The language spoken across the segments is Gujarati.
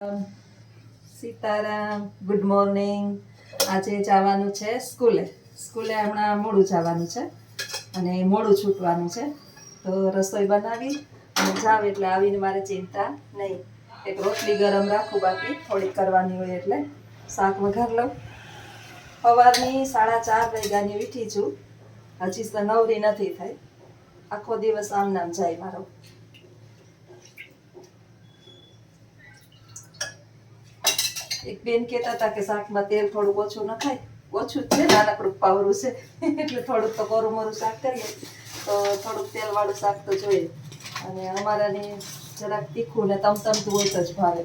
Sitaram, good morning. આજે જવાનું છે સ્કૂલે હમણાં મોડું જવાનું છે અને મોડું છૂટવાનું છે, તો રસોઈ બનાવી અને જાવ એટલે આવીને મારે ચિંતા નહીં. એક રોટલી ગરમ રાખું, બાકી થોડીક કરવાની હોય એટલે શાક વઘાર લઉં. સવારની 4:30 વાગ્યાની ઉઠી છું, હજી તો નવરી નથી થઈ. આખો દિવસ આમ નામ જાય મારો. એક બેન કહેતા હતા કે શાકમાં તેલ થોડુંક ઓછું નખાય. ઓછું જ છે, નાનકડું પાવરું છે એટલે થોડુંક તો કોરું મોરું શાક કરીએ તો થોડુંક તેલવાળું શાક તો જોઈએ. અને અમારાને જરાક તીખું ને તમતમતું હોય તો જ ભાવે.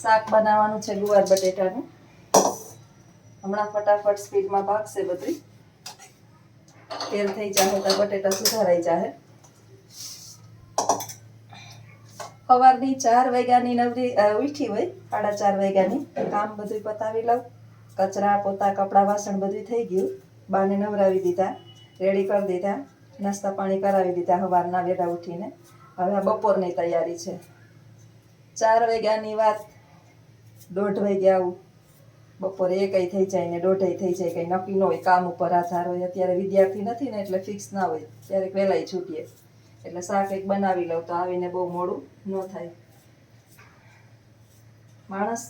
શાક બનાવવાનું છે ગુવાર બટેટાનું. હમણાં ફટાફટ સ્પીડમાં ભાગશે બધું. તેલ થઈ જાય તો બટેટા સુધારાઈ જાય. સવારની 4 વાગ્યાની નવરી ઉઠી હોય, 4:30 વાગ્યાની. કામ બધું પતાવી લઉં. કચરા પોતા કપડાં વાસણ બધું થઈ ગયું. બાને નવરાવી દીધા, રેડી કરી દીધા, નાસ્તા પાણી કરાવી દીધા સવારના વહેલા ઉઠીને. હવે બપોરની તૈયારી છે. 4 વાગ્યાની વાત, 1:30 વાગે આવું. બપોરે 1 થઈ જાય ને 1:30 થઈ જાય, કંઈ નક્કી ન હોય, કામ ઉપર આધાર હોય. અત્યારે વિદ્યાર્થી નથી ને એટલે ફિક્સ ના હોય, ક્યારેક વહેલાય છૂટીએ. એટલે શાક એક બનાવી લઉં તો આવીને બહુ મોડું ન થાય. માણસ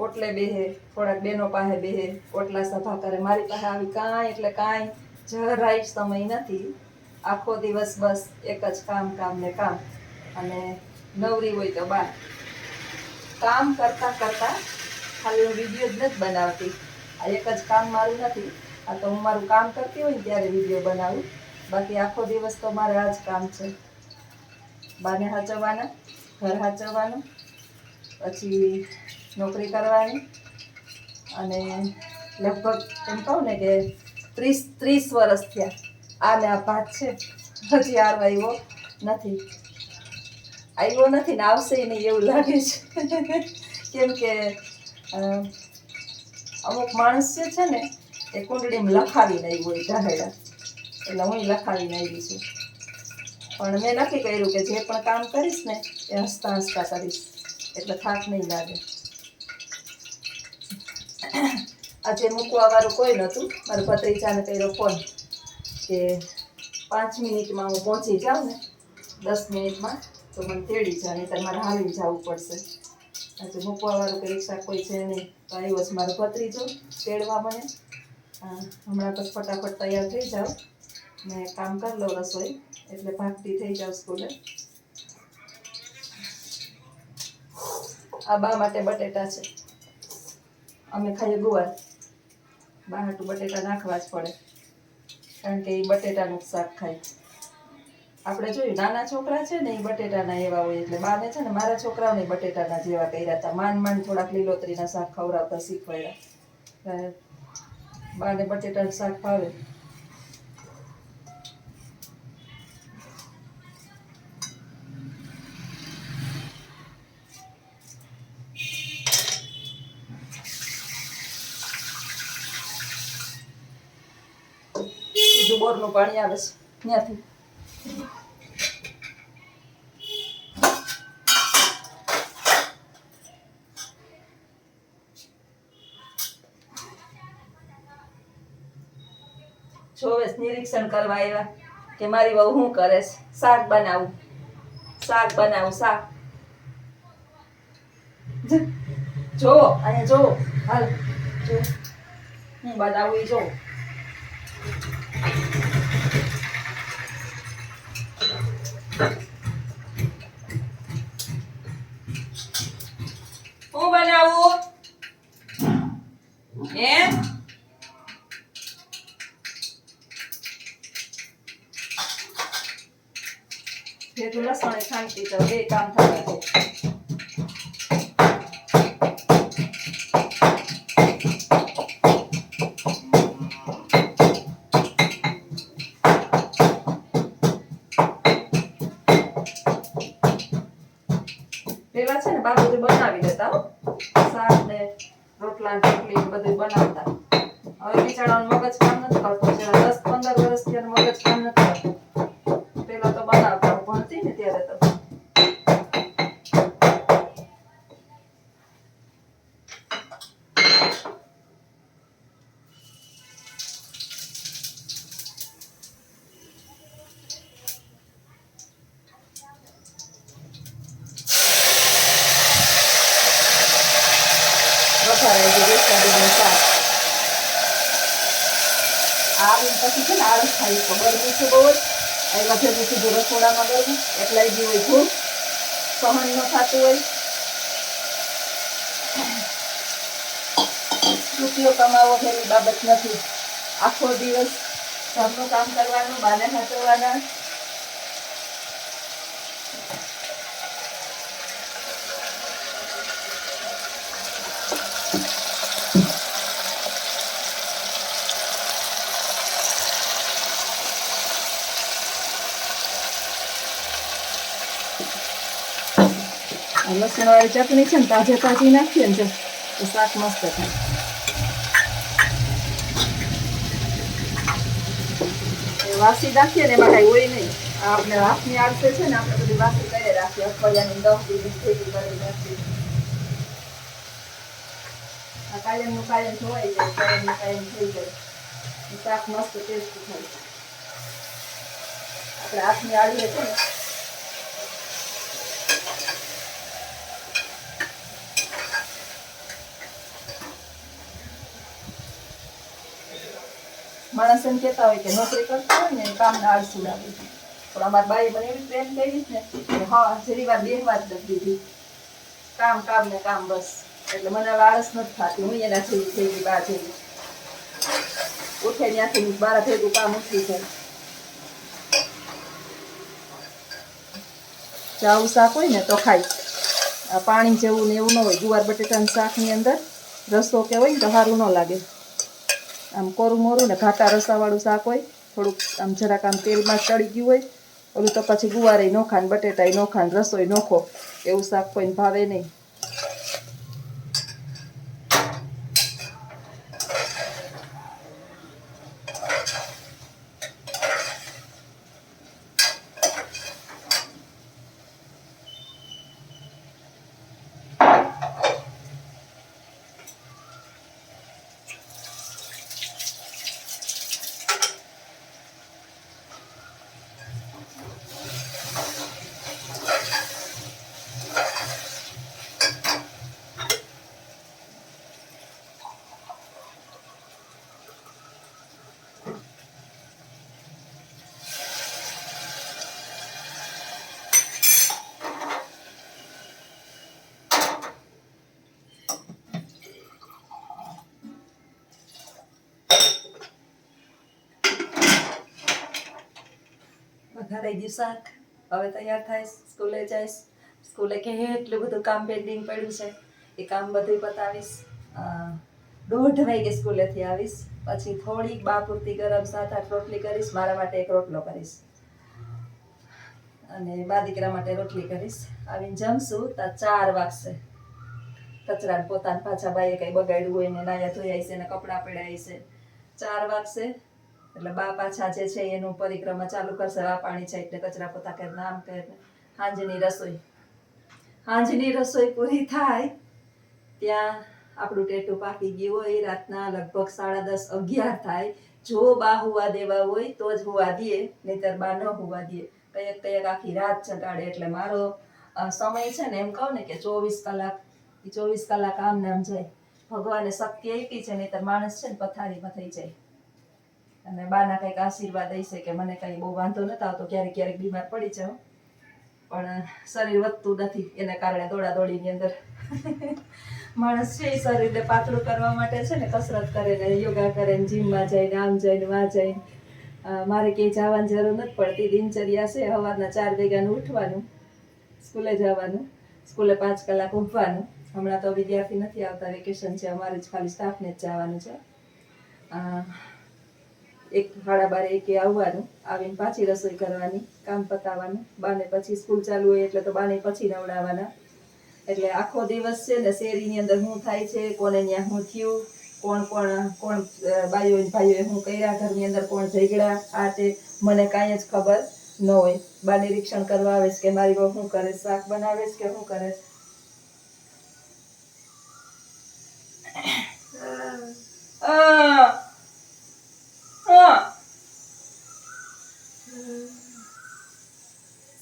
ઓટલે બેહે, થોડાક બેનો પાસે બેહે, ઓટલા સભા કરે. મારી પાસે આવી કાંઈ એટલે કાંઈ જરાય સમય નથી. આખો દિવસ બસ એક જ કામ ને કામ. અને નવરી હોય તો બહાર કામ કરતા ખાલી હું વિડીયો જ નથી બનાવતી. આ એક જ કામ મારું નથી. આ તો હું મારું કામ કરતી હોય ને ત્યારે વિડીયો બનાવું. બાકી આખો દિવસ તો મારે આ જ કામ છે. બાને સાચવવાના, ઘર સાચવવાનું, પછી નોકરી કરવાની. અને લગભગ એમ કહું ને કે 30 વર્ષ થયા આને આ ભાત છે, હજી આરો આવ્યો નથી ને આવશે નહીં એવું લાગે છે. કેમ કે અમુક માણસ જે છે ને એ કુંડળીમાં લખાવીને આવી હોય ઢાહેડા, એટલે હું લખાવીને આવી છું. પણ મેં નક્કી કર્યું કે જે પણ કામ કરીશ ને એ હસતા હસતા કરીશ, એટલે થાક નહીં લાગે. આજે મૂકવા વાળું કોઈ નહોતું. મારા ભત્રીજાને કર્યો ફોન કે 5 મિનિટમાં હું પહોંચી જાઉં ને, 10 મિનિટમાં તો મને તેડી જા, નહીં તો મારે હાલી જવું પડશે. આજે મૂકવા વાળું કે રિક્ષા કોઈ છે નહીં, તો આવ્યો છે મારો ભત્રીજો તેડવા મને. હમણાં તો ફટાફટ તૈયાર થઈ જાઉં ને કામ કરી લઉં રસોઈ, એટલે ભાગતી થઈ જાઉં સ્કૂલે. આ બા માટે બટેટા છે, અમે ખાઈએ ગુવાર. બા હાટું બટેટા નાખવા જ પડે, કારણ કે એ બટેટાનું શાક ખાય. આપણે જોયું નાના છોકરા છે ને એ બટેટાના એવા હોય, એટલે બાને છે ને મારા છોકરાઓને બટેટાના જેવા કર્યા હતા. માંડ થોડાક લીલોતરીના શાક ખવડાવતા શીખવાડ્યા. બાને બટેટાનું શાક ભાવે. સીધું બોરનું પાણી આવે છે ત્યાંથી. જોવે નિરીક્ષણ કરવા આવ્યા કે મારી વહુ શું કરે છે. શાક બનાવું. જોવો અહીંયા જોવો, હાલ જો હું બનાવું એ જોવો. હું બનાવું ભેગું લસણ ખાંડતી તો બે કામ થયા છે. પેલા છે ને બા બધું બનાવી દેતા, શાક ને રોટલા રોટલી બધું બનાવતા. હવે બિચારાનું મગજ કામ નથી કરતું. 10-15 વર્ષથી મગજ કામ નથી કરતું. પેલા તો બનાવતા, ભણતી ને ત્યારે તો વઘારાઈ ગયું વરસાદનું શાક. આવીને પછી છે ને આળસ થાય તો ગરમી છે બહુ જ આવ્યા ભેગું સીધું રસોડામાં ગયું એટલે જ હોય ધૂપ સહન ન થતું હોય. રૂપિયો કમાવો એવી બાબત નથી. આખો દિવસ ઘરનું કામ કરવાનું, બાને હાચવવાના. લસણ વાળી ચટણી છે ને તાજે તાજી નાખીએ ને તો શાક મસ્ત થાય. વાસી નાખીએ ને એમાં કઈ હોય નહીં. આપણે હાથની આડસે છે ને આપણે બધી વાસી કરી રાખીએ. અઠવાડિયાની 10 દિવસ ભેગી કરી નાખીએ. આ કાયમનું કાયમ ધોવાઈ જાય, કાયમનું કાયમ થઈ જાય. શાક મસ્ત ટેસ્ટી થાય. આપણે હાથની આડીએ છે ને માણસ એમ કહેતા હોય કે નોકરી કરતા હોય ને કામને આળસુ લાગે. પણ અમારી બાઈ મને એવી ટ્રેન કરી ને કે હા જરી વાર બેહવા જ નથી દીધી. કામ કામ ને કામ બસ. એટલે મને હવે આળસ નથી થતી. હું એના જેવી થઈ ગઈ, બા જેવી. ઉઠે ત્યાંથી મારા ભેગું કામ ઉઠી જાય. ચાવું શાક હોય ને તો ખાઈ. આ પાણી જેવું ને એવું ન હોય. ગુવાર બટેટાનું શાકની અંદર રસો કે હોય ને તો સારું ન લાગે. આમ કોરું મોરું ને ઘાટા રસાવાળું શાક હોય, થોડુંક આમ જરાક આમ તેલમાં ચડી ગયું હોય. ઓલું તો પછી ગુવારે નોખા ને બટેટાય નોખા ને રસોઈ નોખો એવું શાક કોઈને ભાવે નહીં. વઘારાઈ ગયું શાક. હવે તૈયાર થાય, સ્કૂલે જઈશ. સ્કૂલે કે એટલું બધું કામ પેન્ડિંગ પડ્યું છે એ કામ બધું પતાવીશ. 1:30 વાગે સ્કૂલેથી આવીશ. પછી થોડીક બા પૂરતી ગરમ 7-8 રોટલી કરીશ. મારા માટે એક રોટલો કરીશ અને બા દીકરા માટે રોટલી કરીશ. આવીને જમશું તો 4 વાગશે. કચરા પોતાને પાછા બાઈએ કઈ બગાડ્યું હોય ને નાયા ધોયા છે ને કપડાં પડ્યા છે. 4 વાગશે એટલે બા પાછા જે છે એનું પરિક્રમા ચાલુ કરશે. આ પાણી છે એટલે કચરા પોતા કરીને આમ કરીને હાંજની રસોઈ પૂરી થાય ત્યાં આપણું ટેટું પાકી ગયું હોય. રાતના લગભગ 10:30-11 થાય. જો બા હુવા દેવા હોય તો જ હુવા દે, નહીતર બા ન હુવા દે. કયક આખી રાત જગાડે. એટલે મારો સમય છે ને એમ કહું ને કે 24 કલાક. 24 કલાક આમ નામ જાય. ભગવાને શક્તિ આપી છે, નહીતર માણસ છે ને પથારીમાં થઈ જાય. અને બાના કંઈક આશીર્વાદ હશે કે મને કંઈ બહુ વાંધો નથી આવતો. ક્યારેક ક્યારેક બીમાર પડી જાઉં પણ શરીર વધતું નથી. એને કારણે દોડાદોડીની અંદર માણસ છે એ શરીરને પાતળું કરવા માટે છે ને કસરત કરે ને યોગા કરે ને જીમમાં જાય ને આમ જાય ને માં જાય. મારે ક્યાંય જવાની જરૂર નથી પડતી. દિનચર્યા છે સવારના 4 વાગ્યાનું ઉઠવાનું, સ્કૂલે જવાનું, સ્કૂલે 5 કલાક ઊંઘવાનું. હમણાં તો વિદ્યાર્થી નથી આવતા, વેકેશન છે અમારે જ, ખાલી સ્ટાફને જ જવાનું છે. 1-12 આવવાનું. આવીને પાછી રસોઈ કરવાની, કામ પતાવવાનું. બાને પછી સ્કૂલ ચાલુ હોય એટલે તો બાને પછી નવડાવવાના. એટલે આખો દિવસ છે ને શેરીની અંદર શું થાય છે, કોને ત્યાં શું થયું, કોણ બાઈઓ ભાઈઓએ શું કર્યા, ઘરની અંદર કોણ ઝઘડા, આ તે મને કાંઈ જ ખબર ન હોય. બા નિરીક્ષણ કરવા આવે કે મારી બહુ શું કરે, શાક બનાવે કે શું કરે.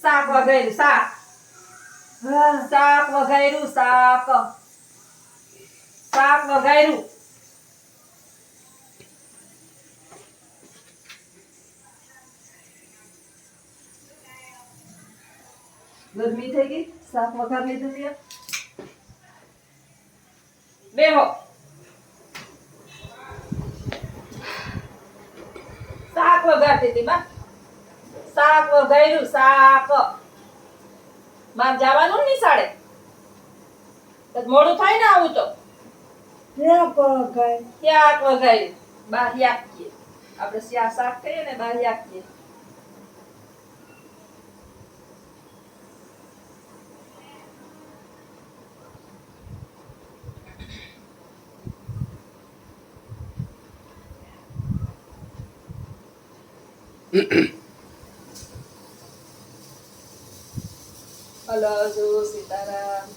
શાક વઘાર્યું, શાક વઘાર્યું, શાક શાક વઘાર્યું. ગરમી થઈ ગઈ શાક વઘાર લીધું ત્યાં બેહો. શાક વઘારતી હતી બા. શાક વઘાર્યું શાક. માર જવાનું ને નિશાળે. તો મોડું થાય ને આવું તો. ત્યાં પકાય શાક વઘાર્યું. બા યાક કીએ. આપણે શાક કહીએ ને બા યાક કીએ. હલો જો સીતારામ